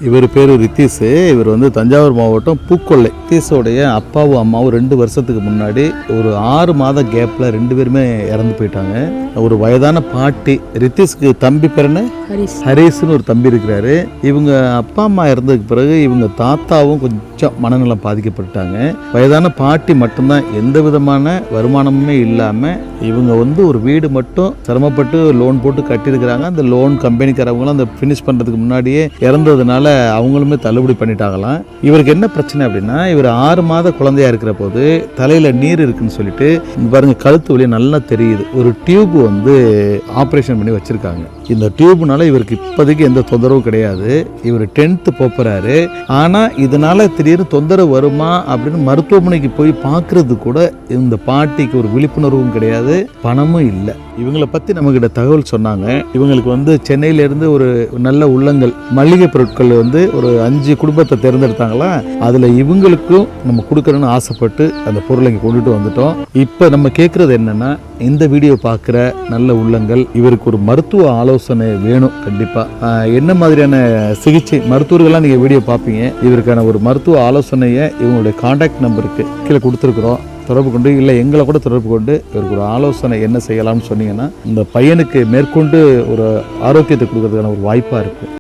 இவர் பேர் ரித்தீஷ். இவர் வந்து தஞ்சாவூர் மாவட்டம் பூக்கொள்ளை. ரித்தீஷோடைய அப்பாவும் அம்மாவும் 2 வருஷத்துக்கு முன்னாடி ஒரு 6 மாத கேப்பில் 2 பேருமே இறந்து போயிட்டாங்க. ஒரு வயதான பாட்டி. ரித்தீஷ்க்கு தம்பி பேர் என்ன? ஹரிஸ்னு ஒரு தம்பி இருக்கிறாரு. இவங்க அப்பா அம்மா இறந்ததுக்கு பிறகு இவங்க தாத்தாவும் கொஞ்சம் மனநலம் பாதிக்கப்பட்டாங்க. வயதான பாட்டி மட்டும்தான், எந்த விதமான வருமானமுமே இல்லாமல் இவங்க வந்து ஒரு வீடு மட்டும் சிரமப்பட்டு லோன் போட்டு கட்டியிருக்கிறாங்க. அந்த லோன் கம்பெனிக்காரவங்களும் அந்த ஃபினிஷ் பண்ணுறதுக்கு முன்னாடியே இறந்ததுனால அவங்களுமே தள்ளுபடி பண்ணிட்டாங்களாம். இவருக்கு என்ன பிரச்சனை அப்படின்னா, இவர் 6 மாத குழந்தையா இருக்கிற போது தலையில் நீர் இருக்குன்னு சொல்லிட்டு பாருங்க, கழுத்து வழியாக நல்லா தெரியுது. ஒரு டியூப் வந்து ஆப்ரேஷன் பண்ணி வச்சிருக்காங்க. இந்த டியூப்னால இவருக்கு இப்போதைக்கு எந்த தொந்தரவும் கிடையாது. இவர் 10th போகிறாரு. ஆனால் இதனால திடீர்னு தொந்தரவு வருமா அப்படின்னு மருத்துவமனைக்கு போய் பார்க்கறது கூட இந்த பாட்டிக்கு ஒரு விழிப்புணர்வும் கிடையாது, பணமும் இல்லை. இவங்களை பற்றி நம்மகிட்ட தகவல் சொன்னாங்க. இவங்களுக்கு வந்து சென்னையிலேருந்து ஒரு நல்ல உள்ளங்கள் மளிகை பொருட்கள் வந்து ஒரு 5 குடும்பத்தை தேர்ந்தெடுத்தாங்களா, அதில் இவங்களுக்கும் நம்ம கொடுக்கணும்னு ஆசைப்பட்டு அந்த பொருளை இங்கே கொண்டுட்டு வந்துட்டோம். இப்போ நம்ம கேட்குறது என்னென்னா, இந்த வீடியோ பார்க்குற நல்ல உள்ளங்கள், இவருக்கு ஒரு மருத்துவ ஆலோசனை வேணும் கண்டிப்பாக. என்ன மாதிரியான சிகிச்சை மருத்துவர்கள்லாம் நீங்கள் வீடியோ பார்ப்பீங்க. இதற்கான ஒரு மருத்துவ ஆலோசனையை இவங்களுடைய கான்டாக்ட் நம்பருக்கு கீழே கொடுத்துருக்குறோம். தொடர்பு கொண்டு, இல்லை எங்களை கூட தொடர்பு கொண்டு இவருக்கு ஒரு ஆலோசனை என்ன செய்யலாம்னு சொன்னீங்கன்னா இந்த பையனுக்கு மேற்கொண்டு ஒரு ஆரோக்கியத்தை கொடுக்கறதுக்கான ஒரு வாய்ப்பாக இருக்கும்.